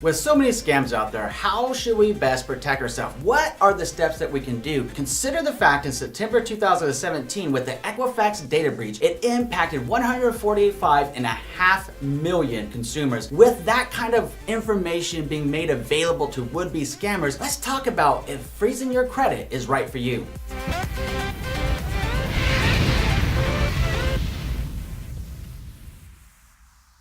With so many scams out there, how should we best protect ourselves? What are the steps that we can do? Consider the fact in September 2017 with the Equifax data breach, it impacted 145.5 million consumers. With that kind of information being made available to would-be scammers, let's talk about if freezing your credit is right for you.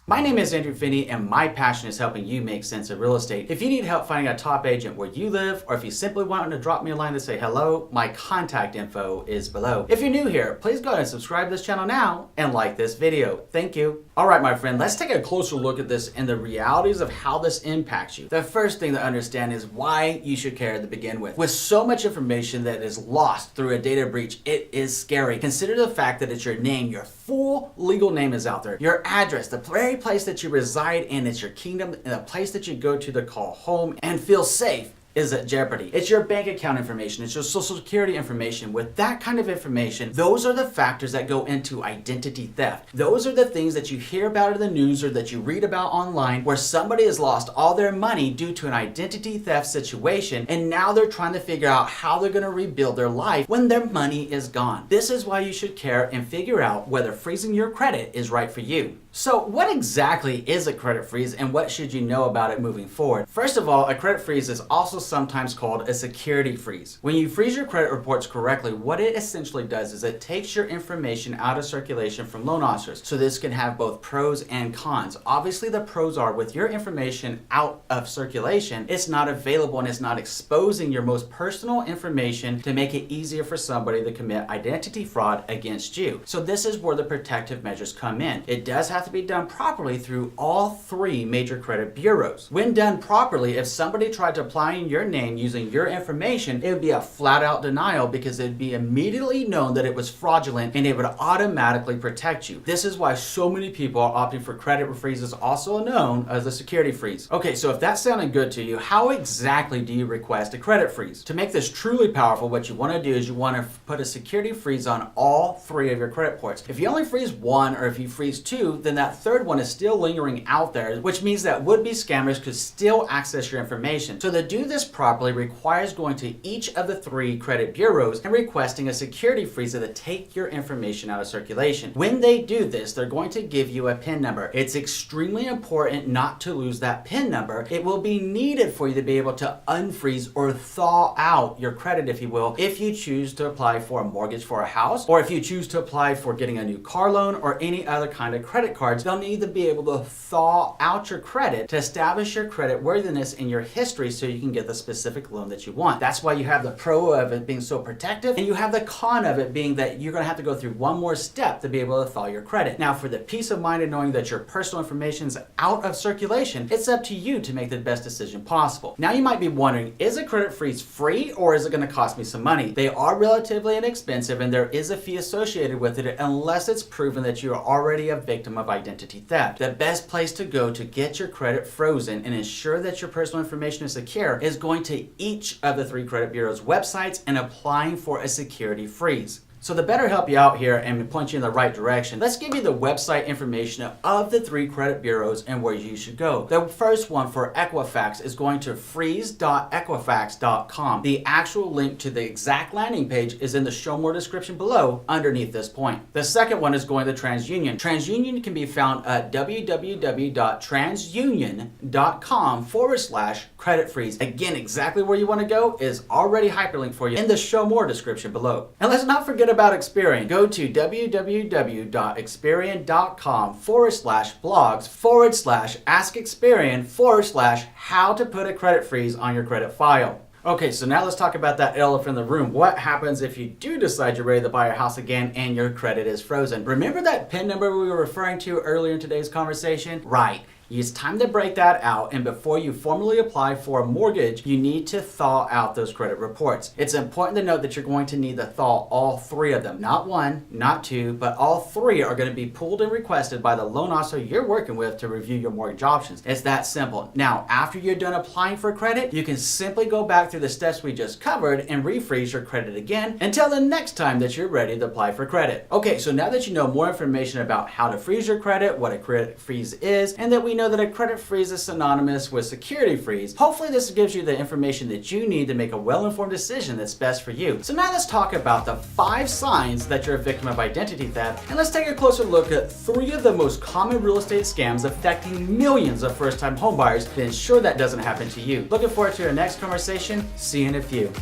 My name is Andrew Finney, and my passion is helping you make sense of real estate. If you need help finding a top agent where you live, or if you simply want to drop me a line to say hello, my contact info is below. If you're new here, please go ahead and subscribe to this channel now and like this video. Thank you. All right, my friend, let's take a closer look at this and the realities of how this impacts you. The first thing to understand is why you should care to begin with. With so much information that is lost through a data breach, it is scary. Consider the fact that it's your name, your full legal name is out there, your address, the very place that you reside in, it's your kingdom, and the place that you go to call home and feel safe is at jeopardy. It's your bank account information, it's your social security information. With that kind of information, those are the factors that go into identity theft. Those are the things that you hear about in the news or that you read about online where somebody has lost all their money due to an identity theft situation, and now they're trying to figure out how they're gonna rebuild their life when their money is gone. This is why you should care and figure out whether freezing your credit is right for you. So what exactly is a credit freeze and what should you know about it moving forward? First of all, a credit freeze is also sometimes called a security freeze. When you freeze your credit reports correctly, what it essentially does is it takes your information out of circulation from loan officers. So this can have both pros and cons. Obviously the pros are with your information out of circulation, it's not available and it's not exposing your most personal information to make it easier for somebody to commit identity fraud against you. So this is where the protective measures come in. It does have to be done properly through all three major credit bureaus. When done properly, if somebody tried to apply in your name using your information, it would be a flat out denial because it'd be immediately known that it was fraudulent and it would automatically protect you. This is why so many people are opting for credit freezes, also known as a security freeze. Okay, so if that sounded good to you, how exactly do you request a credit freeze? To make this truly powerful, what you want to do is you want to put a security freeze on all three of your credit reports. If you only freeze one or if you freeze two, then that third one is still lingering out there, which means that would-be scammers could still access your information. So to do this properly requires going to each of the three credit bureaus and requesting a security freeze to take your information out of circulation. When they do this, they're going to give you a PIN number. It's extremely important not to lose that PIN number. It will be needed for you to be able to unfreeze or thaw out your credit, if you will, if you choose to apply for a mortgage for a house, or if you choose to apply for getting a new car loan or any other kind of credit cards. They'll need to be able to thaw out your credit to establish your credit worthiness in your history so you can get the specific loan that you want. That's why you have the pro of it being so protective, and you have the con of it being that you're going to have to go through one more step to be able to thaw your credit. Now, for the peace of mind of knowing that your personal information is out of circulation, it's up to you to make the best decision possible. Now, you might be wondering, is a credit freeze free or is it going to cost me some money? They are relatively inexpensive and there is a fee associated with it unless it's proven that you are already a victim of identity theft. The best place to go to get your credit frozen and ensure that your personal information is secure is going to each of the three credit bureaus' websites and applying for a security freeze. So to better help you out here and point you in the right direction, let's give you the website information of the three credit bureaus and where you should go. The first one for Equifax is going to freeze.equifax.com. The actual link to the exact landing page is in the show more description below underneath this point. The second one is going to Transunion. Transunion can be found at www.transunion.com/credit freeze. Again, exactly where you want to go is already hyperlinked for you in the show more description below. And let's not forget about Experian. Go to www.experian.com/blogs/ask-experian/how to put a credit freeze on your credit file. Okay, so now let's talk about that elephant in the room. What happens if you do decide you're ready to buy a house again and your credit is frozen? Remember that PIN number we were referring to earlier in today's conversation? Right. It's time to break that out, and before you formally apply for a mortgage, you need to thaw out those credit reports. It's important to note that you're going to need to thaw all three of them. Not one, not two, but all three are going to be pulled and requested by the loan officer you're working with to review your mortgage options. It's that simple. Now, after you're done applying for credit, you can simply go back through the steps we just covered and refreeze your credit again until the next time that you're ready to apply for credit. Okay, so now that you know more information about how to freeze your credit, what a credit freeze is, and that we know that a credit freeze is synonymous with security freeze. Hopefully this gives you the information that you need to make a well-informed decision that's best for you. So now let's talk about the 5 signs that you're a victim of identity theft, and let's take a closer look at 3 of the most common real estate scams affecting millions of first-time homebuyers to ensure that doesn't happen to you. Looking forward to our next conversation. See you in a few.